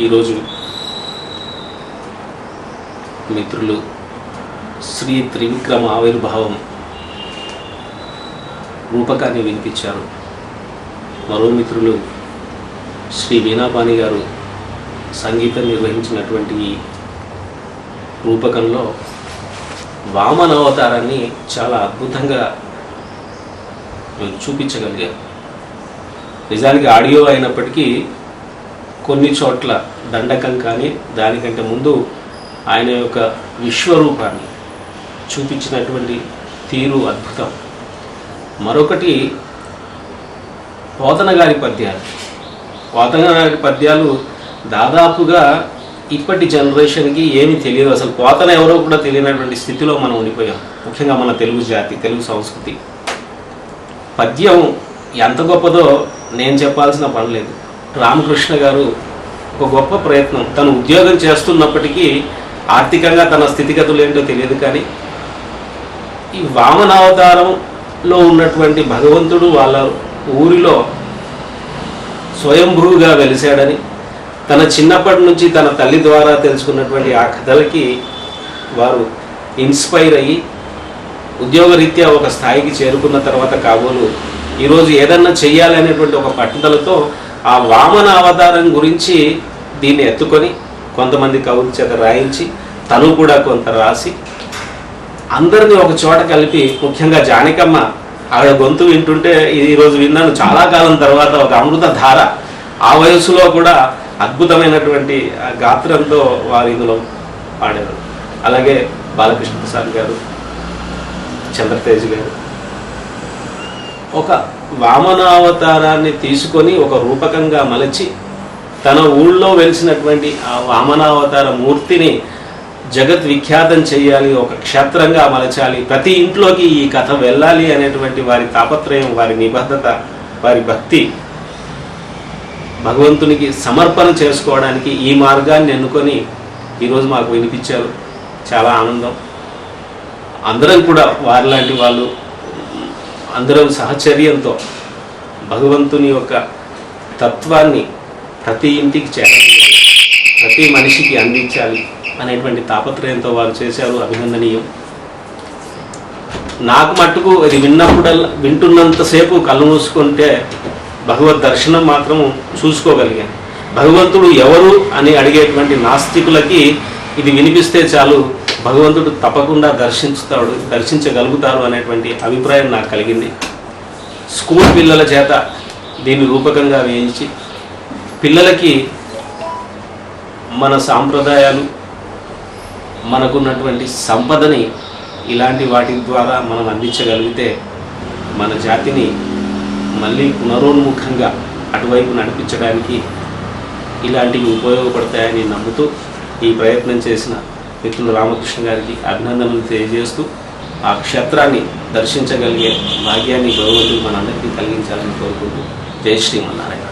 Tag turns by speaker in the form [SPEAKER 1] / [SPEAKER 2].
[SPEAKER 1] ఈరోజు మిత్రులు శ్రీ త్రివిక్రమ ఆవిర్భావం రూపకాన్ని వినిపించారు. మరో మిత్రులు శ్రీ వీణాపాణి గారు సంగీతం నిర్వహించినటువంటి ఈ రూపకంలో వామన అవతారాన్ని చాలా అద్భుతంగా చూపించగలిగారు. నిజానికి ఆడియో అయినప్పటికీ కొన్ని చోట్ల దండకం కానీ దానికంటే ముందు ఆయన యొక్క విశ్వరూపాన్ని చూపించినటువంటి తీరు అద్భుతం. మరొకటి పోతన గారి పద్యాలు దాదాపుగా ఇప్పటి జనరేషన్కి ఏమీ తెలియదు. అసలు పోతన ఎవరో కూడా తెలియనటువంటి స్థితిలో మనం ఉండిపోయాం. ముఖ్యంగా మన తెలుగు జాతి, తెలుగు సంస్కృతి. పద్యం ఎంత గొప్పదో నేను చెప్పాల్సిన పని లేదు. రామకృష్ణ గారు ఒక గొప్ప ప్రయత్నం, తను ఉద్యోగం చేస్తున్నప్పటికీ ఆర్థికంగా తన స్థితిగతులు ఏంటో తెలియదు, కానీ ఈ వామనావతారంలో ఉన్నటువంటి భగవంతుడు వాళ్ళ ఊరిలో స్వయంభూగా వెలిశాడని, తన చిన్నప్పటి నుంచి తన తల్లి ద్వారా తెలుసుకున్నటువంటి ఆ కథలకి వారు ఇన్స్పైర్ అయ్యి ఉద్యోగరీత్యా ఒక స్థాయికి చేరుకున్న తర్వాత కాబోలు ఈరోజు ఏదన్నా చెయ్యాలనేటువంటి ఒక పట్టుదలతో ఆ వామన అవతారం గురించి దీన్ని ఎత్తుకొని కొంతమంది కవుల చేత రాయించి తను కూడా కొంత రాసి అందరినీ ఒక చోట కలిపి, ముఖ్యంగా జానకమ్మ ఆవిడ గొంతు వింటుంటే ఈరోజు విన్నాను చాలా కాలం తర్వాత, ఒక అమృత ధార. ఆ వయసులో కూడా అద్భుతమైనటువంటి గాత్రంతో వారు ఇందులో పాడారు. అలాగే బాలకృష్ణ ప్రసాద్ గారు, చంద్రతేజ్ గారు ఒక వామనావతారాన్ని తీసుకొని ఒక రూపకంగా మలచి తన ఊళ్ళో వెలిసినటువంటి ఆ వామనావతార మూర్తిని జగద్విఖ్యాతం చేయాలి, ఒక క్షేత్రంగా మలచాలి, ప్రతి ఇంట్లోకి ఈ కథ వెళ్ళాలి అనేటువంటి వారి తాపత్రయం, వారి నిబద్ధత, వారి భక్తి, భగవంతునికి సమర్పణ చేసుకోవడానికి ఈ మార్గాన్ని ఎన్నుకొని ఈరోజు మాకు వినిపించారు. చాలా ఆనందం. అందరం కూడా వారిలాంటి వాళ్ళు అందరం సహచర్యంతో భగవంతుని యొక్క తత్వాన్ని ప్రతి ఇంటికి చేరాలి, ప్రతి మనిషికి అందించాలి అనేటువంటి తాపత్రయంతో వారు చేశారు. అభినందనీయం. నాకు మట్టుకు అది వింటున్నంతసేపు కళ్ళు మూసుకుంటే భగవద్ దర్శనం మాత్రం చూసుకోగలిగాను. భగవంతుడు ఎవరు అని అడిగేటువంటి నాస్తికులకి ఇది వినిపిస్తే చాలు, భగవంతుడు తప్పకుండా దర్శించగలుగుతారు అనేటువంటి అభిప్రాయం నాకు కలిగింది. స్కూల్ పిల్లల చేత దీన్ని రూపకంగా వేయించి పిల్లలకి మన సాంప్రదాయాలు, మనకున్నటువంటి సంపదని ఇలాంటి వాటి ద్వారా మనం అందించగలిగితే మన జాతిని మళ్ళీ పునరోన్ముఖంగా అటువైపు నడిపించడానికి ఇలాంటివి ఉపయోగపడతాయని నమ్ముతూ ఈ ప్రయత్నం చేసిన మిత్రులు రామకృష్ణ గారికి అభినందనలు తెలియజేస్తూ ఆ క్షేత్రాన్ని దర్శించగలిగే భాగ్యాన్ని భగవంతుడు మనందరికీ కలిగించాలని కోరుకుంటూ జై శ్రీమన్నారాయణ.